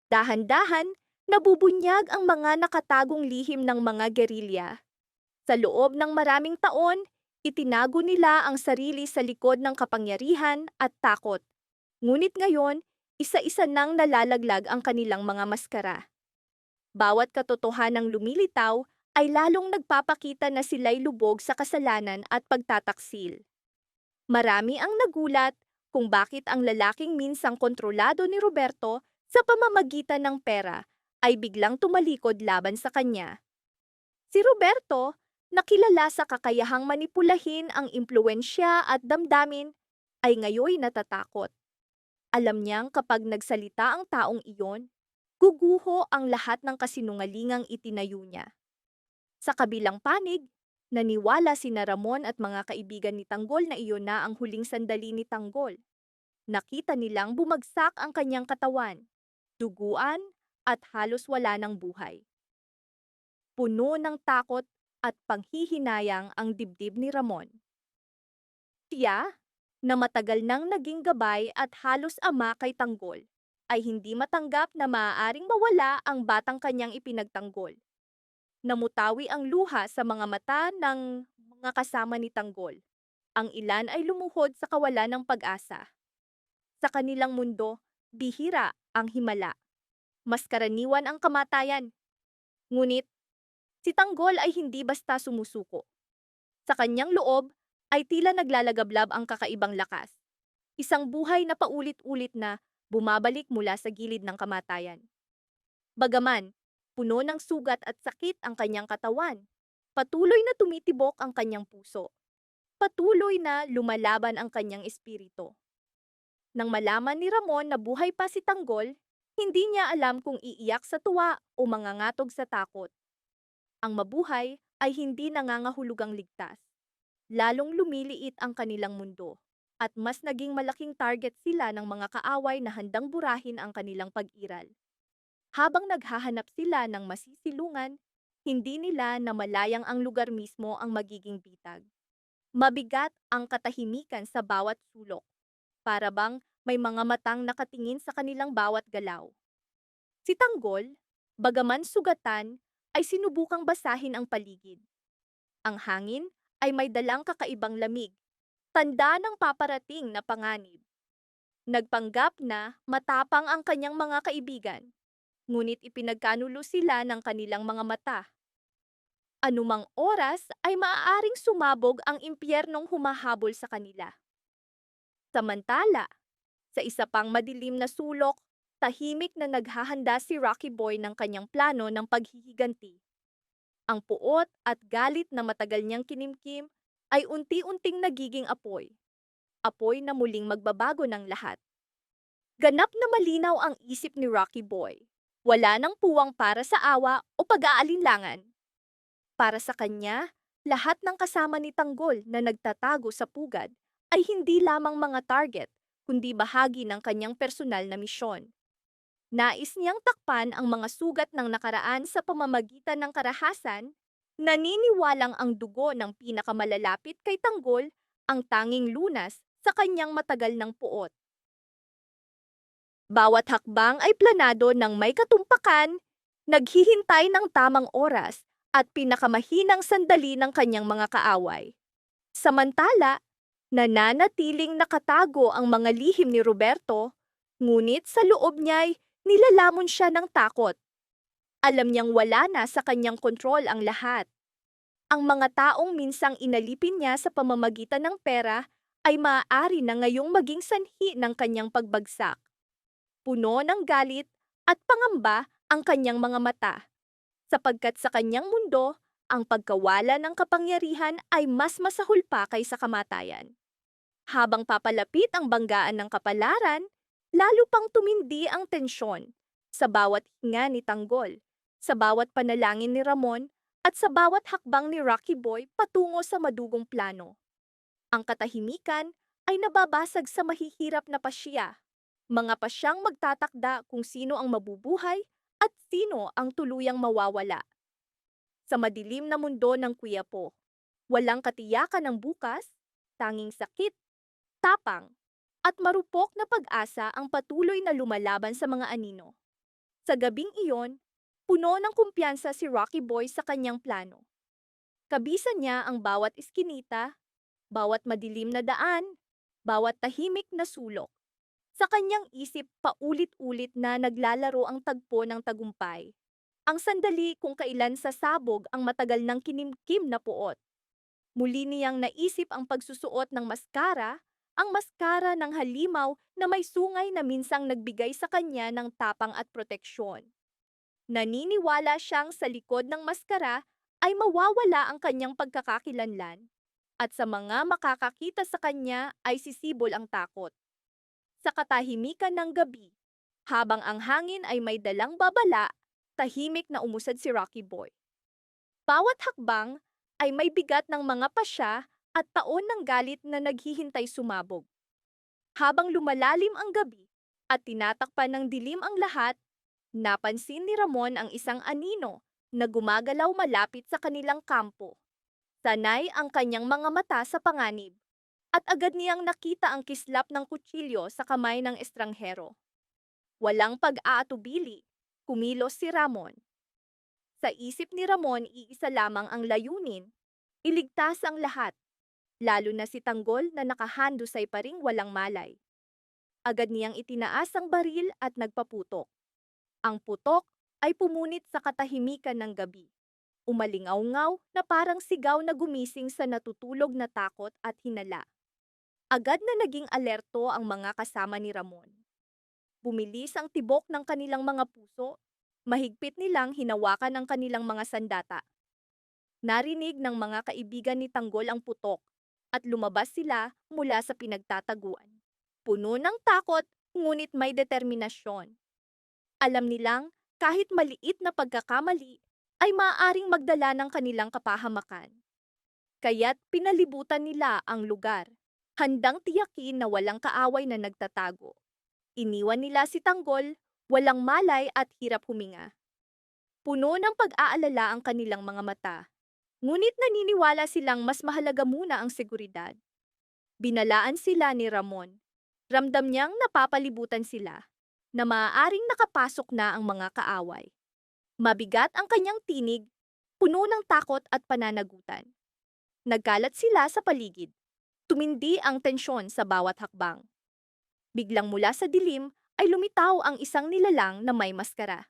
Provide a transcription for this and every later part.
Dahan-dahan, nabubunyag ang mga nakatagong lihim ng mga gerilya. Sa loob ng maraming taon, itinago nila ang sarili sa likod ng kapangyarihan at takot. Ngunit ngayon, isa-isa nang nalalaglag ang kanilang mga maskara. Bawat katotohanang lumilitaw ay lalong nagpapakita na sila'y lubog sa kasalanan at pagtataksil. Marami ang nagulat kung bakit ang lalaking minsang kontrolado ni Roberto sa pamamagitan ng pera ay biglang tumalikod laban sa kanya. Si Roberto, nakilala sa kakayahang manipulahin ang impluensya at damdamin, ay ngayoy natatakot. Alam niyang kapag nagsalita ang taong iyon, guguho ang lahat ng kasinungalingang itinayo niya. Sa kabilang panig, naniwala sina Ramon at mga kaibigan ni Tanggol na iyon na ang huling sandali ni Tanggol. Nakita nilang bumagsak ang kanyang katawan, duguan at halos wala ng buhay. Puno ng takot at panghihinayang ang dibdib ni Ramon. Siya, na matagal nang naging gabay at halos ama kay Tanggol, ay hindi matanggap na maaaring mawala ang batang kanyang ipinagtanggol. Namutawi ang luha sa mga mata ng mga kasama ni Tanggol. Ang ilan ay lumuhod sa kawalan ng pag-asa. Sa kanilang mundo, bihira ang himala. Mas karaniwan ang kamatayan. Ngunit, si Tanggol ay hindi basta sumusuko. Sa kanyang loob ay tila naglalagablab ang kakaibang lakas. Isang buhay na paulit-ulit na bumabalik mula sa gilid ng kamatayan. Bagaman, puno ng sugat at sakit ang kanyang katawan, patuloy na tumitibok ang kanyang puso. Patuloy na lumalaban ang kanyang espiritu. Nang malaman ni Ramon na buhay pa si Tanggol, hindi niya alam kung iiyak sa tuwa o mangangatog sa takot. Ang mabuhay ay hindi nangangahulugang ligtas. Lalong lumiliit ang kanilang mundo, at mas naging malaking target sila ng mga kaaway na handang burahin ang kanilang pag-iral. Habang naghahanap sila ng masisilungan, hindi nila namalayang ang lugar mismo ang magiging bitag. Mabigat ang katahimikan sa bawat sulok, para bang may mga matang nakatingin sa kanilang bawat galaw. Si Tanggol, bagaman sugatan, ay sinubukang basahin ang paligid. Ang hangin ay may dalang kakaibang lamig, tanda ng paparating na panganib. Nagpanggap na matapang ang kanyang mga kaibigan, ngunit ipinagkanulo sila ng kanilang mga mata. Anumang oras ay maaaring sumabog ang impyernong humahabol sa kanila. Samantala, sa isa pang madilim na sulok, tahimik na naghahanda si Rocky Boy ng kanyang plano ng paghihiganti. Ang puot at galit na matagal niyang kinimkim ay unti-unting nagiging apoy. Apoy na muling magbabago ng lahat. Ganap na malinaw ang isip ni Rocky Boy. Wala nang puwang para sa awa o pag-aalinlangan. Para sa kanya, lahat ng kasama ni Tanggol na nagtatago sa pugad ay hindi lamang mga target, kundi bahagi ng kanyang personal na misyon. Nais niyang takpan ang mga sugat ng nakaraan sa pamamagitan ng karahasan, naniniwalang ang dugo ng pinakamalalapit kay Tanggol ang tanging lunas sa kanyang matagal ng puot. Bawat hakbang ay planado ng may katumpakan, naghihintay ng tamang oras at pinakamahinang sandali ng kanyang mga kaaway. Samantala, nananatiling nakatago ang mga lihim ni Roberto, ngunit sa loob niya'y nilalamon siya ng takot. Alam niyang wala na sa kanyang kontrol ang lahat. Ang mga taong minsang inalipin niya sa pamamagitan ng pera ay maaari na ngayong maging sanhi ng kanyang pagbagsak. Puno ng galit at pangamba ang kanyang mga mata, sapagkat sa kanyang mundo, ang pagkawala ng kapangyarihan ay mas masahol pa kaysa kamatayan. Habang papalapit ang banggaan ng kapalaran, lalo pang tumindi ang tensyon sa bawat hinga ni Tanggol, sa bawat panalangin ni Ramon, at sa bawat hakbang ni Rocky Boy patungo sa madugong plano. Ang katahimikan ay nababasag sa mahihirap na pasya, mga pasyang magtatakda kung sino ang mabubuhay at sino ang tuluyang mawawala. Sa madilim na mundo ng Quiapo, walang katiyakan ng bukas, tanging sakit, tapang, at marupok na pag-asa ang patuloy na lumalaban sa mga anino. Sa gabing iyon, puno ng kumpiyansa si Rocky Boy sa kanyang plano. Kabisa niya ang bawat iskinita, bawat madilim na daan, bawat tahimik na sulok. Sa kanyang isip paulit-ulit na naglalaro ang tagpo ng tagumpay. Ang sandali kung kailan sasabog ang matagal ng kinimkim na puot. Muli niyang naisip ang pagsusuot ng maskara, ang maskara ng halimaw na may sungay na minsang nagbigay sa kanya ng tapang at proteksyon. Naniniwala siyang sa likod ng maskara ay mawawala ang kanyang pagkakakilanlan at sa mga makakakita sa kanya ay sisibol ang takot. Sa katahimikan ng gabi, habang ang hangin ay may dalang babala, tahimik na umusad si Rocky Boy. Bawat hakbang ay may bigat ng mga pasya at taon ng galit na naghihintay sumabog. Habang lumalalim ang gabi at tinatakpan ng dilim ang lahat, napansin ni Ramon ang isang anino na gumagalaw malapit sa kanilang kampo. Sanay ang kanyang mga mata sa panganib, at agad niyang nakita ang kislap ng kutsilyo sa kamay ng estranghero. Walang pag-aatubili, kumilos si Ramon. Sa isip ni Ramon, iisa lamang ang layunin, iligtas ang lahat, lalo na si Tanggol na nakahandusay pa ring walang malay. Agad niyang itinaas ang baril at nagpaputok. Ang putok ay pumunit sa katahimikan ng gabi. Umalingaw-ngaw na parang sigaw na gumising sa natutulog na takot at hinala. Agad na naging alerto ang mga kasama ni Ramon. Bumilis ang tibok ng kanilang mga puso, mahigpit nilang hinawakan ang kanilang mga sandata. Narinig ng mga kaibigan ni Tanggol ang putok at lumabas sila mula sa pinagtataguan. Puno ng takot, ngunit may determinasyon. Alam nilang kahit maliit na pagkakamali ay maaaring magdala ng kanilang kapahamakan. Kaya't pinalibutan nila ang lugar, handang tiyakin na walang kaaway na nagtatago. Iniwan nila si Tanggol, walang malay at hirap huminga. Puno ng pag-aalala ang kanilang mga mata, ngunit naniniwala silang mas mahalaga muna ang seguridad. Binalaan sila ni Ramon. Ramdam niyang napapalibutan sila, na maaaring nakapasok na ang mga kaaway. Mabigat ang kanyang tinig, puno ng takot at pananagutan. Nagkalat sila sa paligid. Tumindi ang tensyon sa bawat hakbang. Biglang mula sa dilim ay lumitaw ang isang nilalang na may maskara.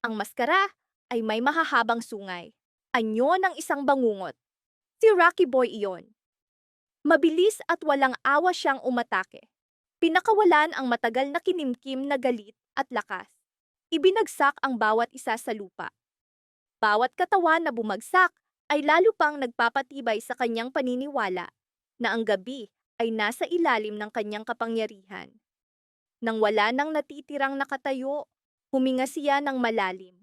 Ang maskara ay may mahahabang sungay. Anyo ng isang bangungot. Si Rocky Boy iyon. Mabilis at walang awa siyang umatake. Pinakawalan ang matagal na kinimkim na galit at lakas. Ibinagsak ang bawat isa sa lupa. Bawat katawan na bumagsak ay lalo pang nagpapatibay sa kanyang paniniwala na ang gabi ay nasa ilalim ng kanyang kapangyarihan. Nang wala nang natitirang nakatayo, huminga siya ng malalim.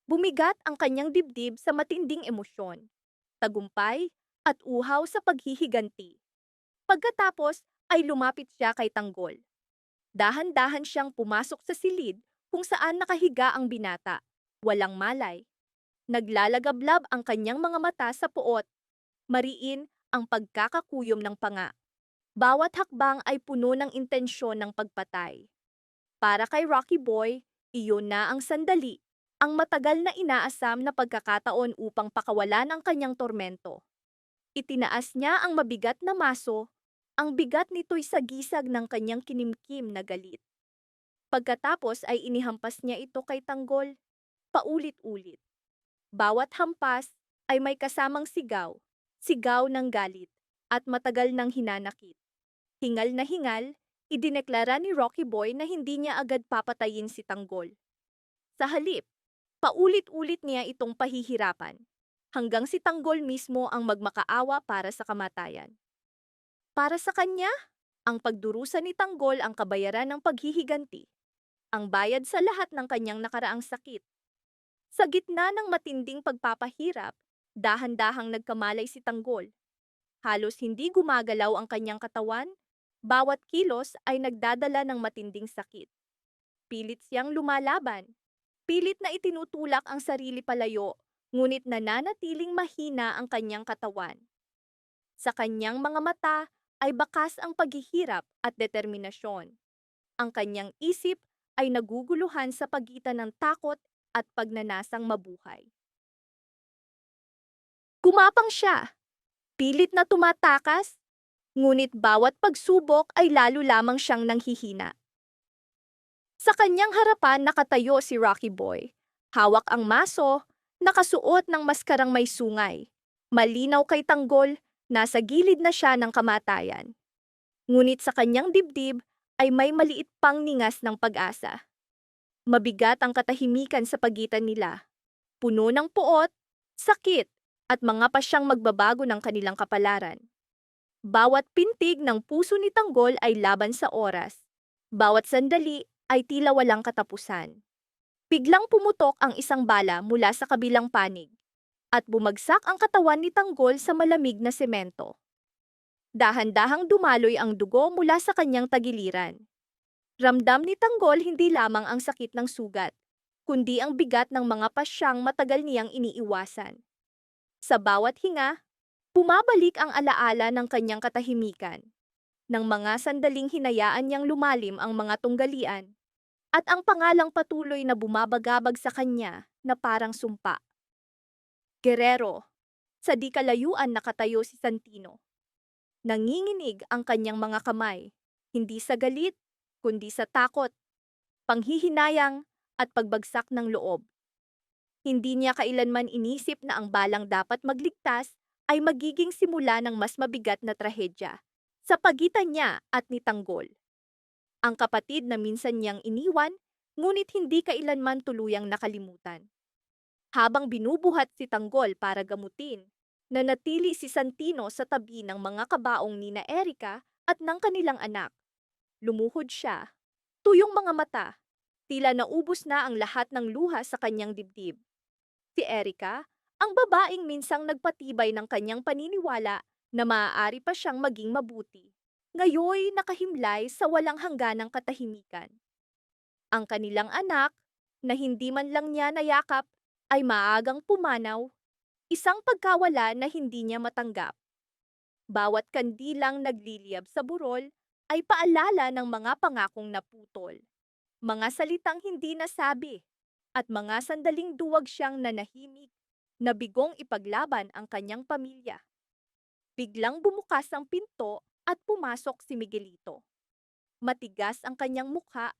Bumigat ang kanyang dibdib sa matinding emosyon, tagumpay at uhaw sa paghihiganti. Pagkatapos ay lumapit siya kay Tanggol. Dahan-dahan siyang pumasok sa silid kung saan nakahiga ang binata, walang malay. Naglalagablab ang kanyang mga mata sa puot, mariin ang pagkakakuyom ng panga. Bawat hakbang ay puno ng intensyon ng pagpatay. Para kay Rocky Boy, iyon na ang sandali, ang matagal na inaasam na pagkakataon upang pakawalan ang kanyang tormento. Itinaas niya ang mabigat na maso, ang bigat nito'y sagisag ng kanyang kinimkim na galit. Pagkatapos ay inihampas niya ito kay Tanggol, paulit-ulit. Bawat hampas ay may kasamang sigaw, sigaw ng galit, at matagal ng hinanakit. Hingal na hingal, idineklara ni Rocky Boy na hindi niya agad papatayin si Tanggol. Sa halip, paulit-ulit niya itong pahihirapan, hanggang si Tanggol mismo ang magmakaawa para sa kamatayan. Para sa kanya, ang pagdurusa ni Tanggol ang kabayaran ng paghihiganti, ang bayad sa lahat ng kanyang nakaraang sakit. Sa gitna ng matinding pagpapahirap, dahan-dahang nagkamalay si Tanggol. Halos hindi gumagalaw ang kanyang katawan, bawat kilos ay nagdadala ng matinding sakit. Pilit siyang lumalaban, pilit na itinutulak ang sarili palayo, ngunit nananatiling mahina ang kanyang katawan. Sa kanyang mga mata ay bakas ang paghihirap at determinasyon. Ang kanyang isip ay naguguluhan sa pagitan ng takot at pagnanasang mabuhay. Gumapang siya, pilit na tumatakas, ngunit bawat pagsubok ay lalo lamang siyang nanghihina. Sa kanyang harapan nakatayo si Rocky Boy. Hawak ang maso, nakasuot ng maskarang may sungay. Malinaw kay Tanggol, nasa gilid na siya ng kamatayan. Ngunit sa kanyang dibdib ay may maliit pang ningas ng pag-asa. Mabigat ang katahimikan sa pagitan nila. Puno ng puot, sakit, at mga pasyang magbabago ng kanilang kapalaran. Bawat pintig ng puso ni Tanggol ay laban sa oras. Bawat sandali ay tila walang katapusan. Biglang pumutok ang isang bala mula sa kabilang panig at bumagsak ang katawan ni Tanggol sa malamig na semento. Dahan-dahang dumaloy ang dugo mula sa kanyang tagiliran. Ramdam ni Tanggol hindi lamang ang sakit ng sugat, kundi ang bigat ng mga pasyang matagal niyang iniiwasan. Sa bawat hinga, bumabalik ang alaala ng kanyang katahimikan. Nang mga sandaling hinayaan niyang lumalim ang mga tunggalian, at ang pangalang patuloy na bumabagabag sa kanya na parang sumpa. Guerrero, sa di kalayuan nakatayo si Santino. Nanginginig ang kanyang mga kamay, hindi sa galit, kundi sa takot, panghihinayang at pagbagsak ng loob. Hindi niya kailanman inisip na ang balang dapat magligtas ay magiging simula ng mas mabigat na trahedya sa pagitan niya at ni Tanggol. Ang kapatid na minsan niyang iniwan, ngunit hindi kailanman tuluyang nakalimutan. Habang binubuhat si Tanggol para gamutin, nanatili si Santino sa tabi ng mga kabaong nina Erika at ng kanilang anak. Lumuhod siya, tuyong mga mata, tila naubos na ang lahat ng luha sa kanyang dibdib. Si Erika, ang babaeng minsang nagpatibay ng kanyang paniniwala na maaari pa siyang maging mabuti, ngayoy nakahimlay sa walang hangganang katahimikan. Ang kanilang anak, na hindi man lang niya nayakap, ay maagang pumanaw, isang pagkawala na hindi niya matanggap. Bawat kandilang nagliliyab sa burol ay paalala ng mga pangakong naputol, mga salitang hindi nasabi, at mga sandaling duwag siyang nanahimik, na bigong ipaglaban ang kanyang pamilya. Biglang bumukas ang pinto at pumasok si Miguelito. Matigas ang kanyang mukha,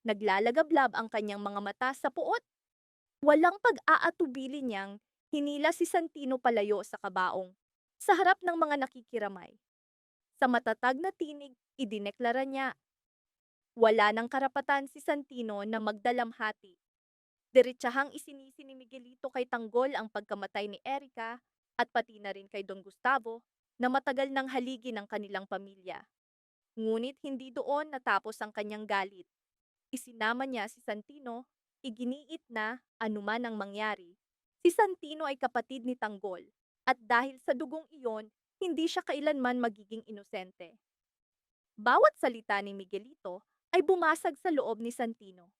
naglalagablab ang kanyang mga mata sa puot. Walang pag-aatubili niyang hinila si Santino palayo sa kabaong, sa harap ng mga nakikiramay. Sa matatag na tinig, idineklara niya, wala ng karapatan si Santino na magdalamhati. Diretsahang isinisi ni Miguelito kay Tanggol ang pagkamatay ni Erika at pati na rin kay Don Gustavo na matagal nang haligi ng kanilang pamilya. Ngunit hindi doon natapos ang kanyang galit. Isinama niya si Santino, iginiit na anuman ang mangyari. Si Santino ay kapatid ni Tanggol at dahil sa dugong iyon, hindi siya kailanman magiging inosente. Bawat salita ni Miguelito ay bumasag sa loob ni Santino.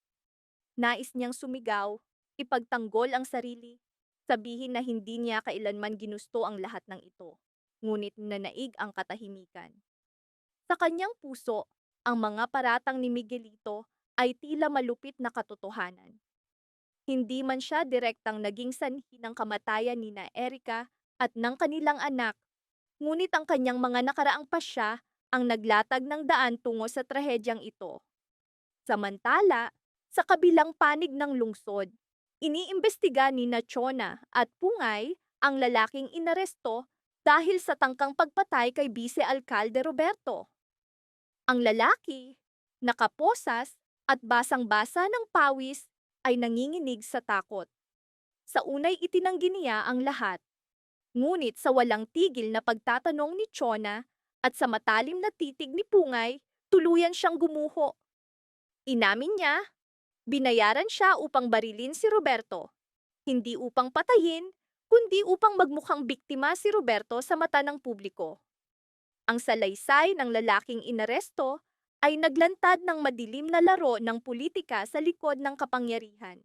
Nais niyang sumigaw, ipagtanggol ang sarili, sabihin na hindi niya kailanman ginusto ang lahat ng ito, ngunit nanaig ang katahimikan. Sa kanyang puso, ang mga paratang ni Miguelito ay tila malupit na katotohanan. Hindi man siya direktang naging sanhi ng kamatayan ni na Erika at ng kanilang anak, ngunit ang kanyang mga nakaraang pasya ang naglatag ng daan tungo sa trahedyang ito. Samantala, sa kabilang panig ng lungsod, iniimbestiga ni na Chona at Pungay ang lalaking inaresto dahil sa tangkang pagpatay kay Vice-Alcalde Roberto. Ang lalaki, nakaposas at basang-basa ng pawis, ay nanginginig sa takot. Sa unay itinanggi niya ang lahat, ngunit sa walang tigil na pagtatanong ni Chona at sa matalim na titig ni Pungay, tuluyan siyang gumuho. Inamin niya, binayaran siya upang barilin si Roberto, hindi upang patayin, kundi upang magmukhang biktima si Roberto sa mata ng publiko. Ang salaysay ng lalaking inaresto ay naglantad ng madilim na laro ng politika sa likod ng kapangyarihan.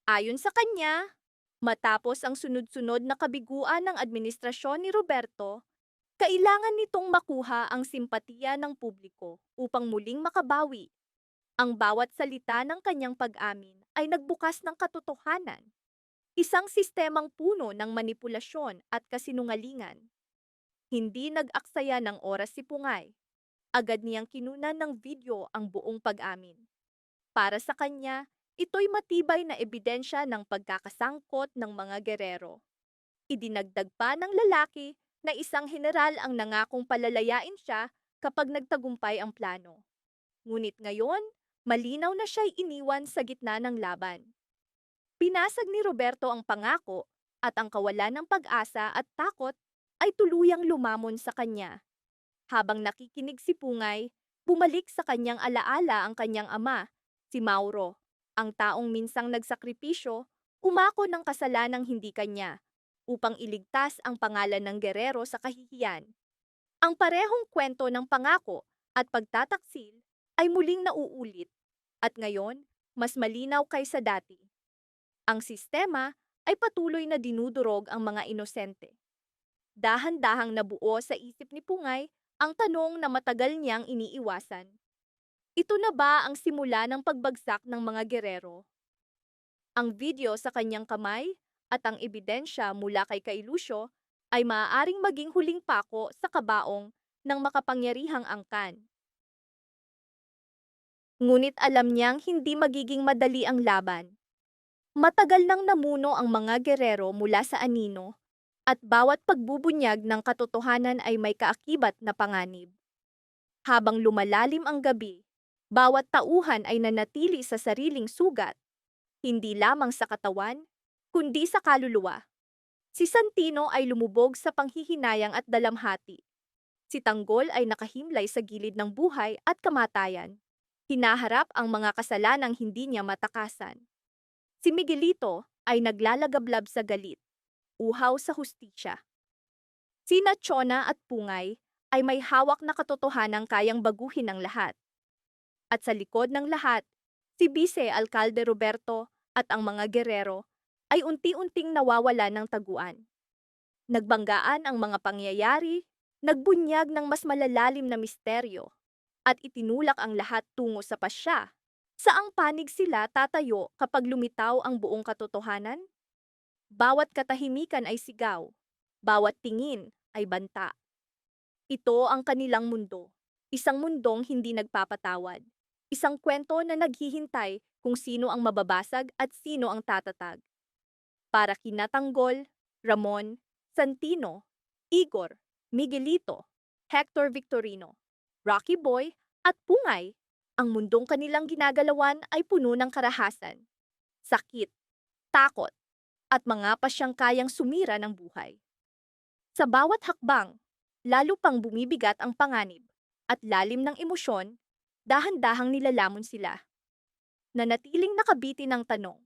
Ayon sa kanya, matapos ang sunod-sunod na kabiguan ng administrasyon ni Roberto, kailangan nitong makuha ang simpatiya ng publiko upang muling makabawi. Ang bawat salita ng kanyang pag-amin ay nagbukas ng katotohanan, isang sistemang puno ng manipulasyon at kasinungalingan. Hindi nag-aksaya ng oras si Pungay. Agad niyang kinunan ng video ang buong pag-amin. Para sa kanya, ito'y matibay na ebidensya ng pagkakasangkot ng mga gerero. Idinagdag pa ng lalaki na isang general ang nangakong palalayain siya kapag nagtagumpay ang plano. Ngunit ngayon, malinaw na siya'y iniwan sa gitna ng laban. Pinasag ni Roberto ang pangako at ang kawalan ng pag-asa at takot ay tuluyang lumamon sa kanya. Habang nakikinig si Pungay, bumalik sa kanyang alaala ang kanyang ama, si Mauro, ang taong minsang nagsakripisyo, umako ng kasalanang hindi kanya, upang iligtas ang pangalan ng Guerrero sa kahihiyan. Ang parehong kwento ng pangako at pagtataksil ay muling nauulit, at ngayon, mas malinaw kaysa dati. Ang sistema ay patuloy na dinudurog ang mga inosente. Dahan-dahang nabuo sa isip ni Pungay ang tanong na matagal niyang iniiwasan. Ito na ba ang simula ng pagbagsak ng mga gerero? Ang video sa kanyang kamay at ang ebidensya mula kay Kailusyo ay maaaring maging huling pako sa kabaong ng makapangyarihang angkan. Ngunit alam niyang hindi magiging madali ang laban. Matagal nang namuno ang mga gerero mula sa anino, at bawat pagbubunyag ng katotohanan ay may kaakibat na panganib. Habang lumalalim ang gabi, bawat tauhan ay nanatili sa sariling sugat, hindi lamang sa katawan, kundi sa kaluluwa. Si Santino ay lumubog sa panghihinayang at dalamhati. Si Tanggol ay nakahimlay sa gilid ng buhay at kamatayan. Hinaharap ang mga kasalanang hindi niya matakasan. Si Miguelito ay naglalagablab sa galit, uhaw sa hustisya. Sina Chona at Pungay ay may hawak na katotohanang kayang baguhin ang lahat. At sa likod ng lahat, si Vice Alcalde Roberto at ang mga gerero ay unti-unting nawawala ng taguan. Nagbanggaan ang mga pangyayari, nagbunyag ng mas malalalim na misteryo, at itinulak ang lahat tungo sa pasya. Saang panig sila tatayo kapag lumitaw ang buong katotohanan? Bawat katahimikan ay sigaw, bawat tingin ay banta. Ito ang kanilang mundo, isang mundong hindi nagpapatawad, isang kwento na naghihintay kung sino ang mababasag at sino ang tatatag. Para kina Tanggol, Ramon, Santino, Igor, Miguelito, Hector Victorino, Rocky Boy at Pungay, ang mundong kanilang ginagalawan ay puno ng karahasan, sakit, takot, at mga pasyang kayang sumira ng buhay. Sa bawat hakbang, lalo pang bumibigat ang panganib at lalim ng emosyon, dahan-dahang nilalamon sila. Nanatiling nakabitin ang tanong,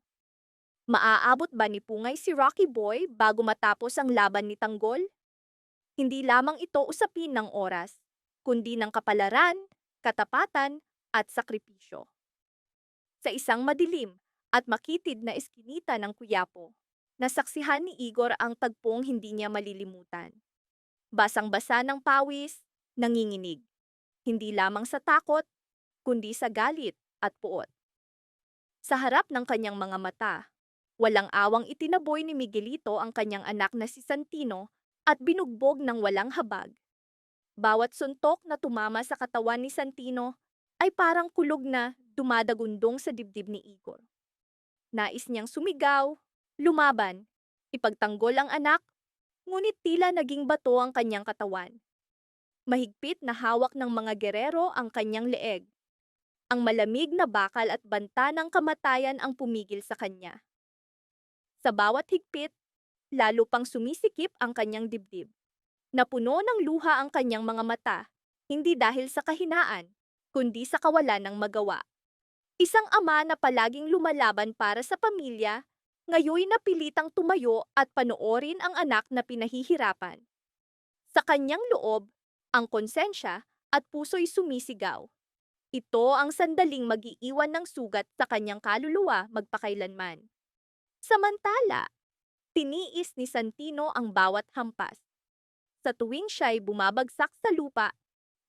maaabot ba ni Pungay si Rocky Boy bago matapos ang laban ni Tanggol? Hindi lamang ito usapin ng oras, kundi ng kapalaran, katapatan, at sakripisyo. Sa isang madilim at makitid na eskinita ng Quiapo, nasaksihan ni Igor ang tagpong hindi niya malilimutan. Basang-basa ng pawis, nanginginig. Hindi lamang sa takot, kundi sa galit at puot. Sa harap ng kanyang mga mata, walang awang itinaboy ni Miguelito ang kanyang anak na si Santino at binugbog ng walang habag. Bawat suntok na tumama sa katawan ni Santino ay parang kulog na dumadagundong sa dibdib ni Igor. Nais niyang sumigaw, lumaban, ipagtanggol ang anak, ngunit tila naging bato ang kanyang katawan. Mahigpit na hawak ng mga gerero ang kanyang leeg. Ang malamig na bakal at banta ng kamatayan ang pumigil sa kanya. Sa bawat higpit, lalo pang sumisikip ang kanyang dibdib. Napuno ng luha ang kanyang mga mata, hindi dahil sa kahinaan, kundi sa kawalan ng magawa. Isang ama na palaging lumalaban para sa pamilya, ngayoy napilitang tumayo at panoorin ang anak na pinahihirapan. Sa kanyang loob, ang konsensya at puso'y sumisigaw. Ito ang sandaling mag-iiwan ng sugat sa kanyang kaluluwa magpakailanman. Samantala, tiniis ni Santino ang bawat hampas. Sa tuwing siya'y bumabagsak sa lupa,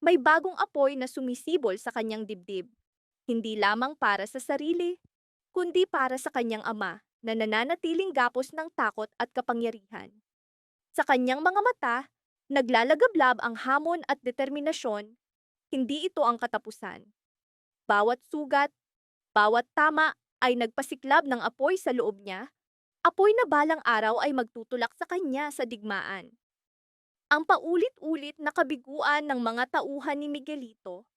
may bagong apoy na sumisibol sa kanyang dibdib. hindi lamang para sa sarili, kundi para sa kanyang ama na nananatiling gapos ng takot at kapangyarihan. Sa kanyang mga mata, naglalagablab ang hamon at determinasyon, hindi ito ang katapusan. Bawat sugat, bawat tama ay nagpasiklab ng apoy sa loob niya, apoy na balang araw ay magtutulak sa kanya sa digmaan. Ang paulit-ulit na kabiguan ng mga tauhan ni Miguelito,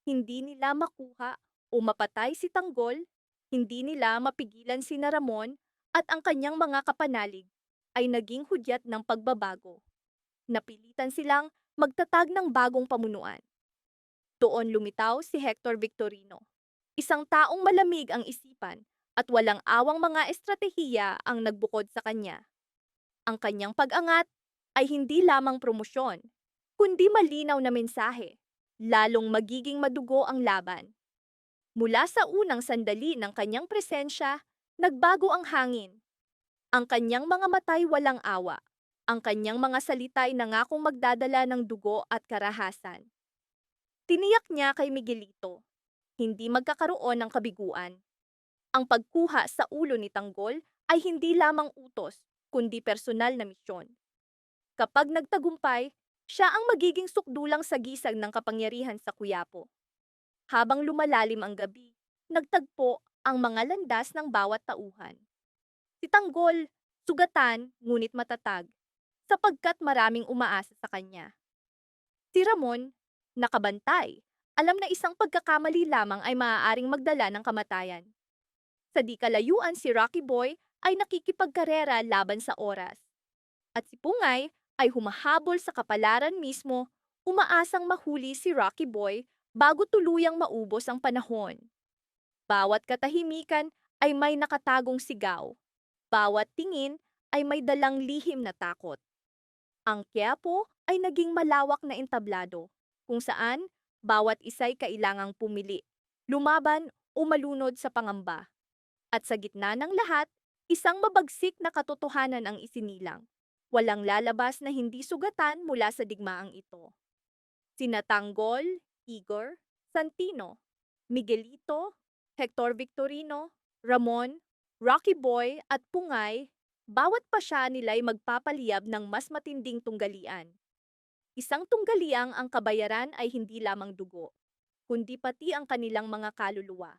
hindi nila makuha o mapatay si Tanggol, hindi nila mapigilan si Ramon, at ang kanyang mga kapanalig ay naging hudyat ng pagbabago. Napilitan silang magtatag ng bagong pamunuan. Doon lumitaw si Hector Victorino, isang taong malamig ang isipan at walang awang mga estratehiya ang nagbukod sa kanya. Ang kanyang pag-angat ay hindi lamang promosyon, kundi malinaw na mensahe, lalong magiging madugo ang laban. Mula sa unang sandali ng kanyang presensya, nagbago ang hangin. Ang kanyang mga matay walang awa. Ang kanyang mga salita ay nangakong magdadala ng dugo at karahasan. Tiniyak niya kay Miguelito, hindi magkakaroon ng kabiguan. Ang pagkuha sa ulo ni Tanggol ay hindi lamang utos, kundi personal na misyon. Kapag nagtagumpay, siya ang magiging sukdulang sagisag ng kapangyarihan sa Quiapo. Habang lumalalim ang gabi, nagtagpo ang mga landas ng bawat tauhan. Si Tanggol, sugatan ngunit matatag, sapagkat maraming umaasa sa kanya. Si Ramon, nakabantay, alam na isang pagkakamali lamang ay maaaring magdala ng kamatayan. Sa di kalayuan si Rocky Boy ay nakikipagkarera laban sa oras. At si Pungay ay humahabol sa kapalaran mismo, umaasang mahuli si Rocky Boy bago tuluyang maubos ang panahon. Bawat katahimikan ay may nakatagong sigaw. Bawat tingin ay may dalang lihim na takot. Ang Quiapo ay naging malawak na entablado, kung saan bawat isa'y kailangang pumili, lumaban o malunod sa pangamba. At sa gitna ng lahat, isang mabagsik na katotohanan ang isinilang. Walang lalabas na hindi sugatan mula sa digmaang ito. Sina Tanggol, Igor, Santino, Miguelito, Hector Victorino, Ramon, Rocky Boy at Pungay, bawat pasya nila'y magpapaliyab ng mas matinding tunggalian. Isang tunggaliang ang kabayaran ay hindi lamang dugo, kundi pati ang kanilang mga kaluluwa.